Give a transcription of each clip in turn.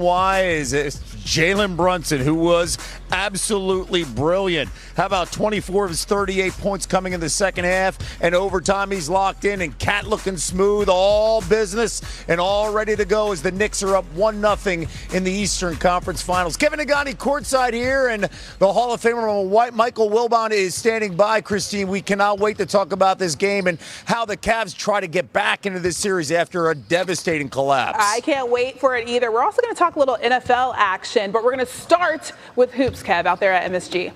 Why is it Jalen Brunson, who was absolutely brilliant? How about 24 of his 38 points coming in the second half, and overtime he's locked in, and Cat looking smooth, all business and all ready to go as the Knicks are up 1-0 in the Eastern Conference Finals. Kevin Nagani courtside here, and the Hall of Famer Michael Wilbon is standing by. Christine, we cannot wait to talk about this game and how the Cavs try to get back into this series after a devastating collapse. I can't wait for it either. We're also going to talk a little NFL action, but we're going to start with hoops, Kev, out there at MSG.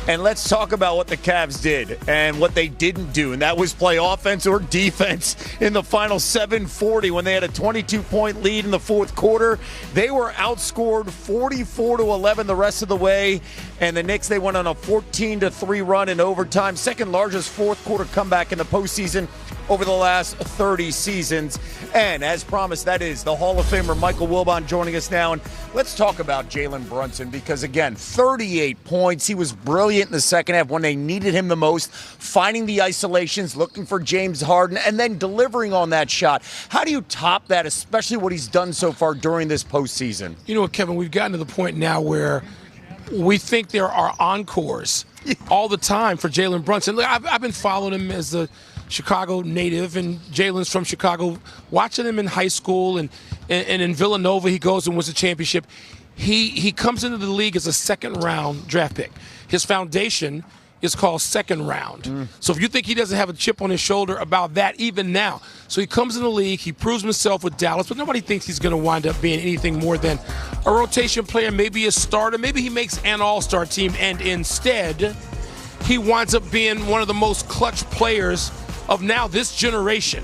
And let's talk about what the Cavs did and what they didn't do, and that was play offense or defense in the final 7:40 when they had a 22-point lead in the fourth quarter. They were outscored 44-11 the rest of the way, and the Knicks, they went on a 14-3 run in overtime, second largest fourth quarter comeback in the postseason over the last 30 seasons. And as promised, that is the Hall of Famer Michael Wilbon joining us now. And let's talk about Jalen Brunson because, again, 38 points. He was brilliant in the second half when they needed him the most, finding the isolations, looking for James Harden, and then delivering on that shot. How do you top that, especially what he's done so far during this postseason? You know what, Kevin, we've gotten to the point now where we think there are encores all the time for Jalen Brunson. Look, I've been following him as a Chicago native, and Jalen's from Chicago. Watching him in high school and in Villanova, he goes and wins a championship. He comes into the league as a second-round draft pick. His foundation is called second round. So if you think he doesn't have a chip on his shoulder about that even now. So he comes in the league, he proves himself with Dallas, but nobody thinks he's going to wind up being anything more than a rotation player, maybe a starter, maybe he makes an all-star team, and instead he winds up being one of the most clutch players of now this generation.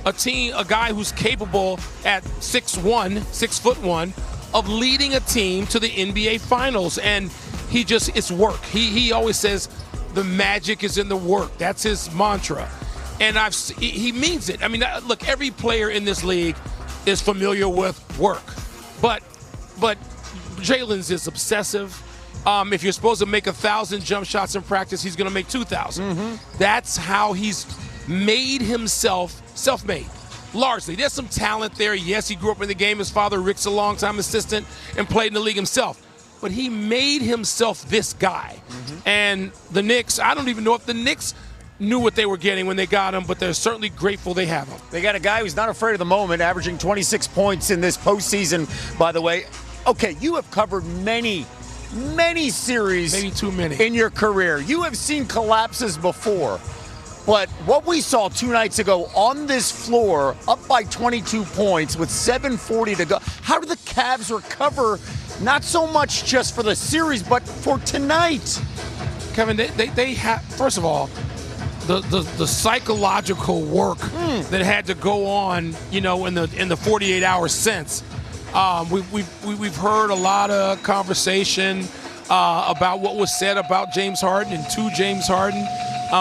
A guy who's capable at 6'1", of leading a team to the NBA Finals, and it's work. He always says the magic is in the work. That's his mantra, and he means it. I mean, look, every player in this league is familiar with work, but Jalen's is obsessive. If you're supposed to make 1,000 jump shots in practice, he's going to make 2,000. That's how he's made himself self-made. Largely. There's some talent there. Yes, he grew up in the game. His father, Rick's a longtime assistant and played in the league himself. But he made himself this guy. And the Knicks, I don't even know if the Knicks knew what they were getting when they got him, but they're certainly grateful they have him. They got a guy who's not afraid of the moment, averaging 26 points in this postseason, by the way. Okay, you have covered many series. Maybe too many. In your career. You have seen collapses before. But what we saw 2 nights ago on this floor, up by 22 points with 7:40 to go, how do the Cavs recover, not so much just for the series, but for tonight? Kevin, they have, first of all, the psychological work that had to go on, in the 48 hours since. We've heard a lot of conversation about what was said about James Harden and to James Harden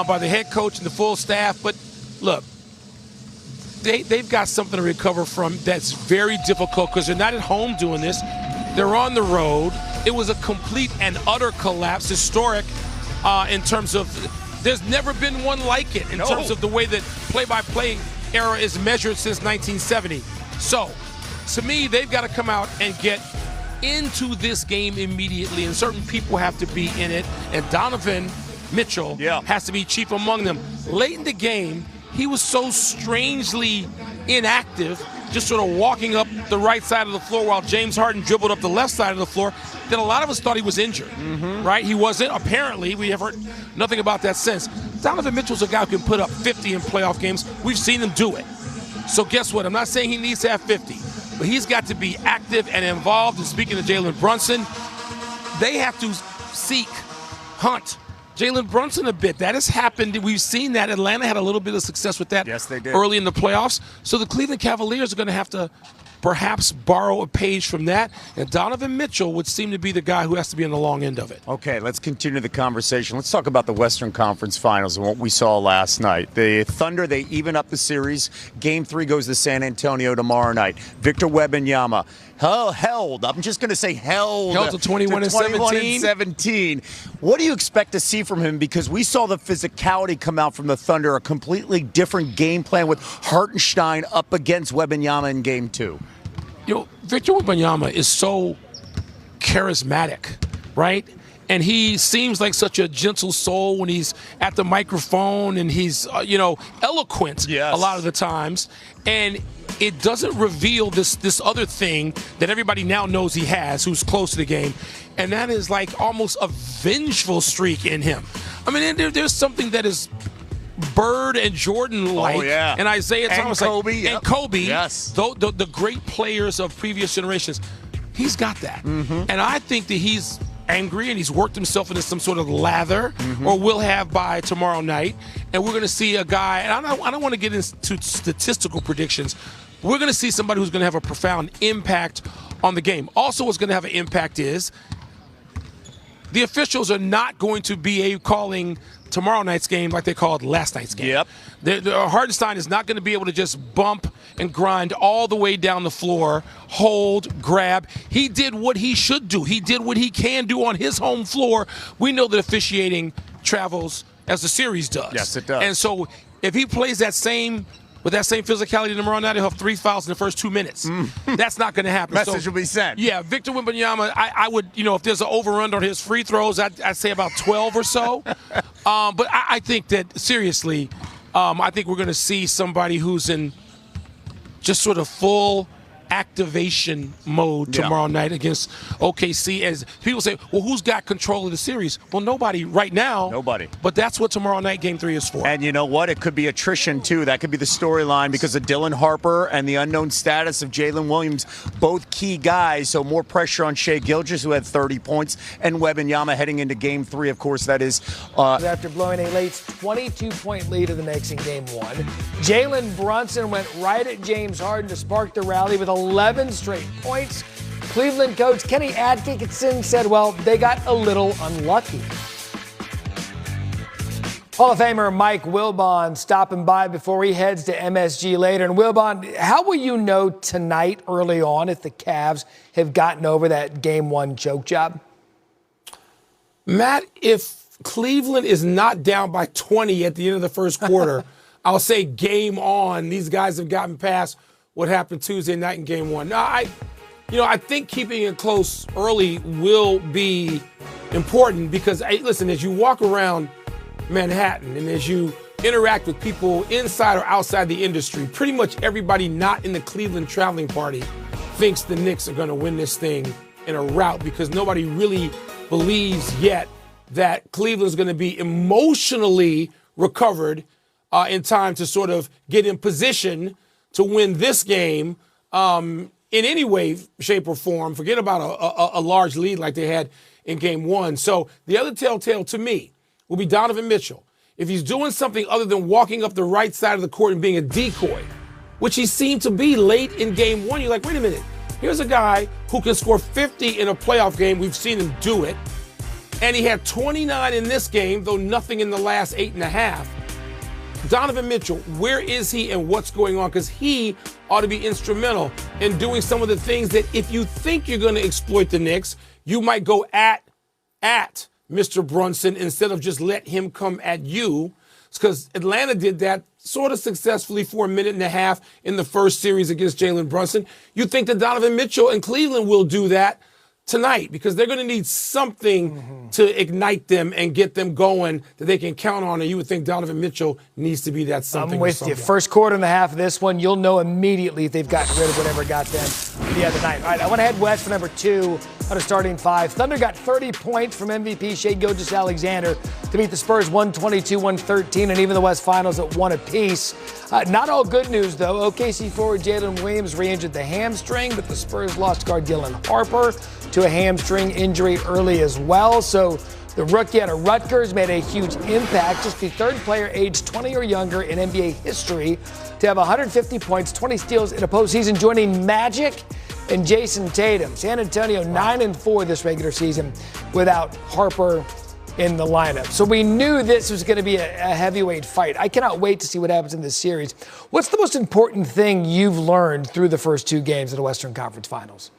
by the head coach and the full staff. But look, they've got something to recover from that's very difficult because they're not at home doing this. They're on the road. It was a complete and utter collapse, historic in terms of there's never been one like it in terms of the way that play-by-play era is measured since 1970. So, to me, they've got to come out and get into this game immediately, and certain people have to be in it, and Donovan Mitchell has to be chief among them. Late in the game, he was so strangely inactive, just sort of walking up the right side of the floor while James Harden dribbled up the left side of the floor, that a lot of us thought he was injured, right? He wasn't. Apparently, we have heard nothing about that since. Donovan Mitchell's a guy who can put up 50 in playoff games. We've seen him do it. So guess what? I'm not saying he needs to have 50, but he's got to be active and involved. And speaking of Jalen Brunson, they have to hunt Jalen Brunson a bit. That has happened. We've seen that. Atlanta had a little bit of success with that early in the playoffs. So the Cleveland Cavaliers are going to have to perhaps borrow a page from that. And Donovan Mitchell would seem to be the guy who has to be on the long end of it. Okay, let's continue the conversation. Let's talk about the Western Conference Finals and what we saw last night. The Thunder, they even up the series. Game 3 goes to San Antonio tomorrow night. Victor Wembanyama held. I'm just going to say held to 21 and 17. What do you expect to see from him? Because we saw the physicality come out from the Thunder, a completely different game plan with Hartenstein up against Wembanyama in Game 2. Victor Wembanyama is so charismatic, right? And he seems like such a gentle soul when he's at the microphone, and he's, eloquent a lot of the times. And it doesn't reveal this other thing that everybody now knows he has, who's close to the game, and that is like almost a vengeful streak in him. I mean, there's something that is Bird and Jordan-like, and Isaiah Thomas, and Kobe, yes, the great players of previous generations. He's got that, and I think that he's angry and he's worked himself into some sort of lather, or will have by tomorrow night, and we're going to see a guy. And I don't want to get into statistical predictions. We're going to see somebody who's going to have a profound impact on the game. Also, what's going to have an impact is the officials are not going to be calling tomorrow night's game like they called last night's game. Yep. Hartenstein is not going to be able to just bump and grind all the way down the floor, hold, grab. He did what he should do. He did what he can do on his home floor. We know that officiating travels as the series does. Yes, it does. And so if he plays with that same physicality tomorrow night, he'll have 3 fouls in the first 2 minutes. That's not going to happen. Message will be sent. Yeah, Victor Wembanyama, I would, if there's an over-under on his free throws, I'd say about 12 or so. But I think that, seriously, I think we're going to see somebody who's in just sort of full activation mode tomorrow night against OKC. As people say, well, who's got control of the series? Well, nobody right now. Nobody. But that's what tomorrow night Game 3 is for. And you know what? It could be attrition, too. That could be the storyline because of Dylan Harper and the unknown status of Jalen Williams, both key guys. So more pressure on Shai Gilgeous, who had 30 points, and Wembanyama heading into Game 3. Of course, that is. After blowing a late 22-point lead of the Knicks in Game 1, Jalen Brunson went right at James Harden to spark the rally with 11 straight points. Cleveland coach Kenny Atkinson said, well, they got a little unlucky. Hall of Famer Mike Wilbon stopping by before he heads to MSG later. And Wilbon, how will you know tonight early on if the Cavs have gotten over that Game 1 choke job? Matt, if Cleveland is not down by 20 at the end of the first quarter, I'll say game on. These guys have gotten past what happened Tuesday night in Game 1. Now, I think keeping it close early will be important because, listen, as you walk around Manhattan and as you interact with people inside or outside the industry, pretty much everybody not in the Cleveland traveling party thinks the Knicks are going to win this thing in a rout because nobody really believes yet that Cleveland's going to be emotionally recovered in time to sort of get in position to win this game in any way, shape, or form. Forget about a large lead like they had in Game 1. So the other telltale to me will be Donovan Mitchell. If he's doing something other than walking up the right side of the court and being a decoy, which he seemed to be late in Game 1, you're like, wait a minute. Here's a guy who can score 50 in a playoff game. We've seen him do it. And he had 29 in this game, though nothing in the last 8.5. Donovan Mitchell, where is he and what's going on? Because he ought to be instrumental in doing some of the things that if you think you're going to exploit the Knicks, you might go at Mr. Brunson instead of just let him come at you. Because Atlanta did that sort of successfully for a minute and a half in the first series against Jalen Brunson. You think that Donovan Mitchell and Cleveland will do that tonight because they're going to need something to ignite them and get them going that they can count on. And you would think Donovan Mitchell needs to be that something. I'm with you. First quarter and a half of this one, you'll know immediately if they've gotten rid of whatever got them the other night. All right, I want to head west for number 2 out of starting 5. Thunder got 30 points from MVP Shai Gilgeous-Alexander to beat the Spurs 122-113, and even the West Finals at 1 apiece. Not all good news, though. OKC forward Jalen Williams re-injured the hamstring, but the Spurs lost guard Dylan Harper to a hamstring injury early as well. So the rookie out of Rutgers made a huge impact, just the third player aged 20 or younger in NBA history to have 150 points, 20 steals in a postseason, joining Magic and Jason Tatum. San Antonio 9-4 this regular season without Harper in the lineup. So we knew this was going to be a heavyweight fight. I cannot wait to see what happens in this series. What's the most important thing you've learned through the first 2 games of the Western Conference Finals?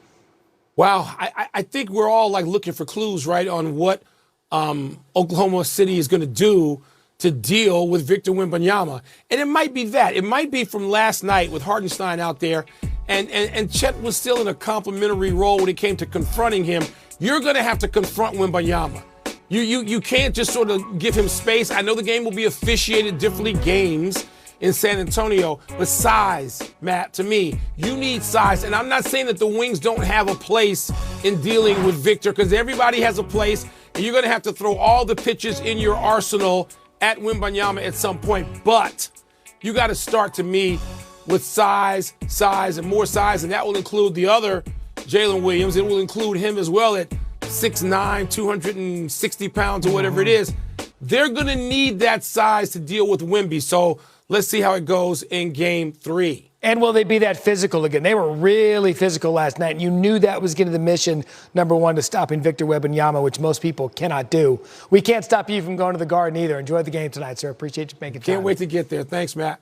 Wow, I think we're all like looking for clues, right, on what Oklahoma City is going to do to deal with Victor Wembanyama. And it might be that. It might be from last night with Hartenstein out there, and Chet was still in a complimentary role when it came to confronting him. You're going to have to confront Wembanyama. You can't just sort of give him space. I know the game will be officiated differently games in San Antonio, but size, Matt, to me, you need size. And I'm not saying that the wings don't have a place in dealing with Victor, because everybody has a place, and you're going to have to throw all the pitches in your arsenal at Wembanyama at some point. But you got to start, to me, with size, and more size, and that will include the other Jalen Williams. It will include him as well at 6'9", 260 pounds or whatever it is. They're going to need that size to deal with Wemby. So let's see how it goes in Game 3. And will they be that physical again? They were really physical last night, and you knew that was getting the mission, number one, to stopping Victor Wembanyama, which most people cannot do. We can't stop you from going to the Garden either. Enjoy the game tonight, sir. Appreciate you making time. Can't wait to get there. Thanks, Matt.